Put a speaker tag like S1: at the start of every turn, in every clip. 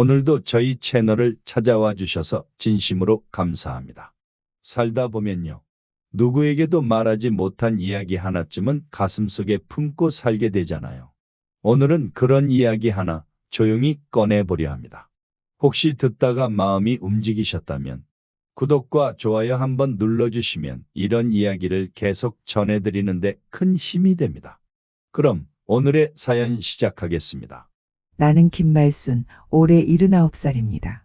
S1: 오늘도 저희 채널을 찾아와 주셔서 진심으로 감사합니다. 살다 보면요. 누구에게도 말하지 못한 이야기 하나쯤은 가슴속에 품고 살게 되잖아요. 오늘은 그런 이야기 하나 조용히 꺼내보려 합니다. 혹시 듣다가 마음이 움직이셨다면 구독과 좋아요 한번 눌러주시면 이런 이야기를 계속 전해드리는데 큰 힘이 됩니다. 그럼 오늘의 사연 시작하겠습니다.
S2: 나는 김말순, 올해 79살입니다.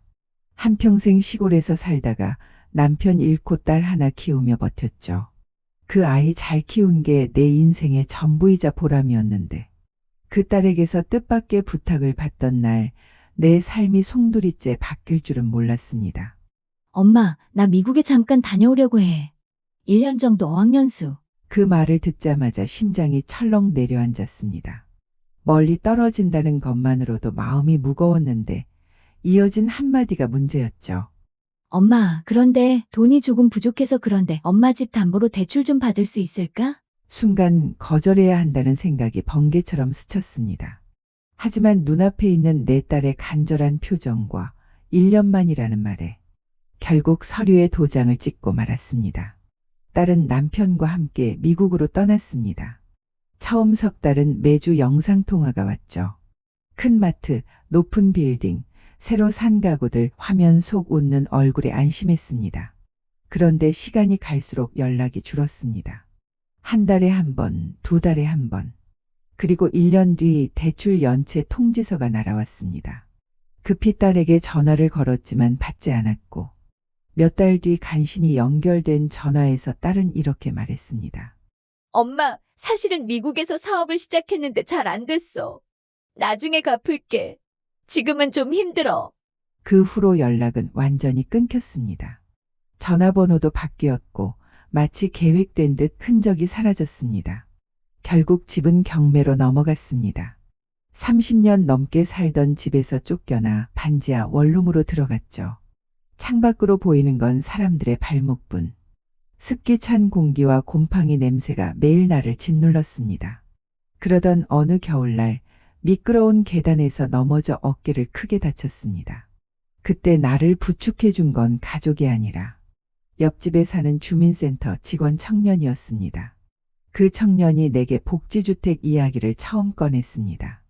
S2: 한평생 시골에서 살다가 남편 잃고 딸 하나 키우며 버텼죠. 그 아이 잘 키운 게 내 인생의 전부이자 보람이었는데 그 딸에게서 뜻밖의 부탁을 받던 날 내 삶이 송두리째 바뀔 줄은 몰랐습니다.
S3: 엄마, 나 미국에 잠깐 다녀오려고 해. 1년 정도 어학연수.
S2: 그 말을 듣자마자 심장이 철렁 내려앉았습니다. 멀리 떨어진다는 것만으로도 마음이 무거웠는데 이어진 한마디가 문제였죠.
S3: 엄마, 그런데 돈이 조금 부족해서 그런데 엄마 집 담보로 대출 좀 받을 수 있을까?
S2: 순간 거절해야 한다는 생각이 번개처럼 스쳤습니다. 하지만 눈앞에 있는 내 딸의 간절한 표정과 1년만이라는 말에 결국 서류에 도장을 찍고 말았습니다. 딸은 남편과 함께 미국으로 떠났습니다. 처음 석 달은 매주 영상통화가 왔죠. 큰 마트, 높은 빌딩, 새로 산 가구들 화면 속 웃는 얼굴에 안심했습니다. 그런데 시간이 갈수록 연락이 줄었습니다. 한 달에 한 번, 두 달에 한 번. 그리고 1년 뒤 대출 연체 통지서가 날아왔습니다. 급히 딸에게 전화를 걸었지만 받지 않았고 몇 달 뒤 간신히 연결된 전화에서 딸은 이렇게 말했습니다.
S4: 엄마, 사실은 미국에서 사업을 시작했는데 잘 안 됐어. 나중에 갚을게. 지금은 좀 힘들어.
S2: 그 후로 연락은 완전히 끊겼습니다. 전화번호도 바뀌었고 마치 계획된 듯 흔적이 사라졌습니다. 결국 집은 경매로 넘어갔습니다. 30년 넘게 살던 집에서 쫓겨나 반지하 원룸으로 들어갔죠. 창밖으로 보이는 건 사람들의 발목뿐. 습기 찬 공기와 곰팡이 냄새가 매일 나를 짓눌렀습니다. 그러던 어느 겨울날 미끄러운 계단에서 넘어져 어깨를 크게 다쳤습니다. 그때 나를 부축해 준 건 가족이 아니라 옆집에 사는 주민센터 직원 청년이었습니다. 그 청년이 내게 복지주택 이야기를 처음 꺼냈습니다.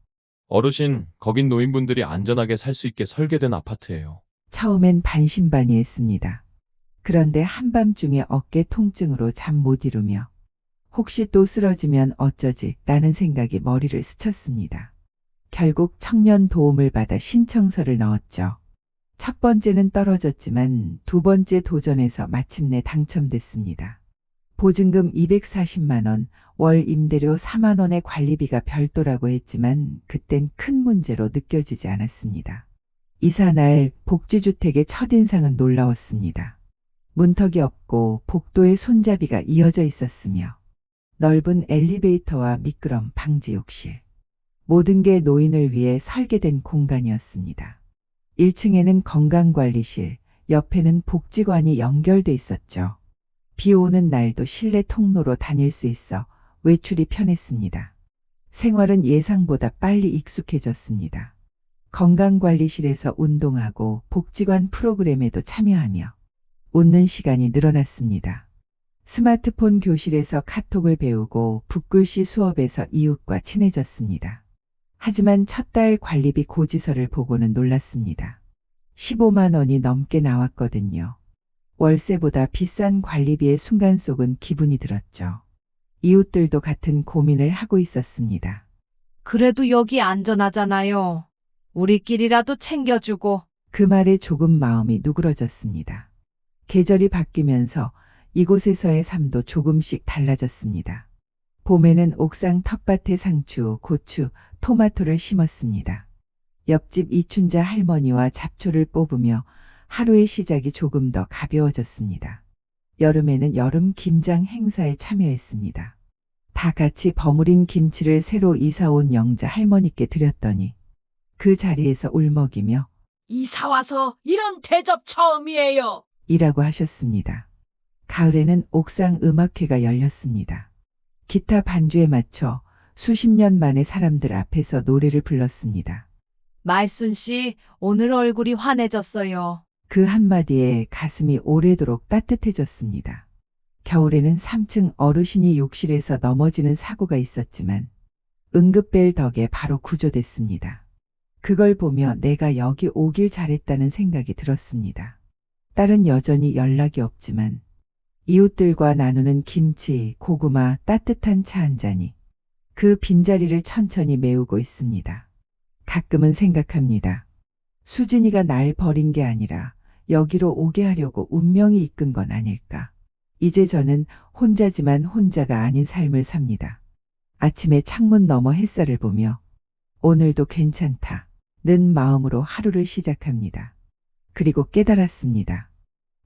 S5: 어르신, 거긴 노인분들이 안전하게 살 수 있게 설계된 아파트예요.
S2: 처음엔 반신반의했습니다. 그런데 한밤중에 어깨 통증으로 잠 못 이루며 혹시 또 쓰러지면 어쩌지 라는 생각이 머리를 스쳤습니다. 결국 청년 도움을 받아 신청서를 넣었죠. 첫 번째는 떨어졌지만 두 번째 도전에서 마침내 당첨됐습니다. 보증금 240만 원, 월 임대료 4만 원의 관리비가 별도라고 했지만 그땐 큰 문제로 느껴지지 않았습니다. 이사날 복지주택의 첫인상은 놀라웠습니다. 문턱이 없고 복도에 손잡이가 이어져 있었으며 넓은 엘리베이터와 미끄럼 방지 욕실. 모든 게 노인을 위해 설계된 공간이었습니다. 1층에는 건강관리실, 옆에는 복지관이 연결돼 있었죠. 비 오는 날도 실내 통로로 다닐 수 있어 외출이 편했습니다. 생활은 예상보다 빨리 익숙해졌습니다. 건강관리실에서 운동하고 복지관 프로그램에도 참여하며 웃는 시간이 늘어났습니다. 스마트폰 교실에서 카톡을 배우고 붓글씨 수업에서 이웃과 친해졌습니다. 하지만 첫 달 관리비 고지서를 보고는 놀랐습니다. 15만 원이 넘게 나왔거든요. 월세보다 비싼 관리비의 순간 속은 기분이 들었죠. 이웃들도 같은 고민을 하고 있었습니다.
S6: 그래도 여기 안전하잖아요. 우리끼리라도 챙겨주고.
S2: 그 말에 조금 마음이 누그러졌습니다. 계절이 바뀌면서 이곳에서의 삶도 조금씩 달라졌습니다. 봄에는 옥상 텃밭에 상추, 고추, 토마토를 심었습니다. 옆집 이춘자 할머니와 잡초를 뽑으며 하루의 시작이 조금 더 가벼워졌습니다. 여름에는 여름 김장 행사에 참여했습니다. 다 같이 버무린 김치를 새로 이사온 영자 할머니께 드렸더니 그 자리에서 울먹이며
S7: 이사 와서 이런 대접 처음이에요.
S2: 이라고 하셨습니다. 가을에는 옥상 음악회가 열렸습니다. 기타 반주에 맞춰 수십 년 만에 사람들 앞에서 노래를 불렀습니다.
S6: 말순 씨, 오늘 얼굴이 환해졌어요.
S2: 그 한마디에 가슴이 오래도록 따뜻해졌습니다. 겨울에는 3층 어르신이 욕실에서 넘어지는 사고가 있었지만 응급벨 덕에 바로 구조됐습니다. 그걸 보며 내가 여기 오길 잘했다는 생각이 들었습니다. 딸은 여전히 연락이 없지만 이웃들과 나누는 김치, 고구마, 따뜻한 차 한 잔이 그 빈자리를 천천히 메우고 있습니다. 가끔은 생각합니다. 수진이가 날 버린 게 아니라 여기로 오게 하려고 운명이 이끈 건 아닐까. 이제 저는 혼자지만 혼자가 아닌 삶을 삽니다. 아침에 창문 너머 햇살을 보며 오늘도 괜찮다는 마음으로 하루를 시작합니다. 그리고 깨달았습니다.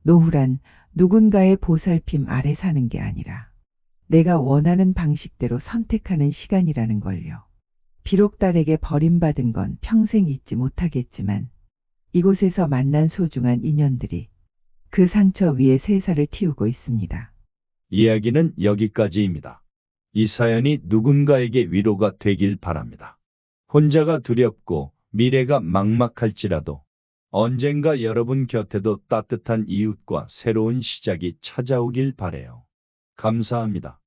S2: 노후란 누군가의 보살핌 아래 사는 게 아니라 내가 원하는 방식대로 선택하는 시간이라는 걸요. 비록 딸에게 버림받은 건 평생 잊지 못하겠지만 이곳에서 만난 소중한 인연들이 그 상처 위에 새살을 틔우고 있습니다.
S1: 이야기는 여기까지입니다. 이 사연이 누군가에게 위로가 되길 바랍니다. 혼자가 두렵고 미래가 막막할지라도 언젠가 여러분 곁에도 따뜻한 이웃과 새로운 시작이 찾아오길 바래요. 감사합니다.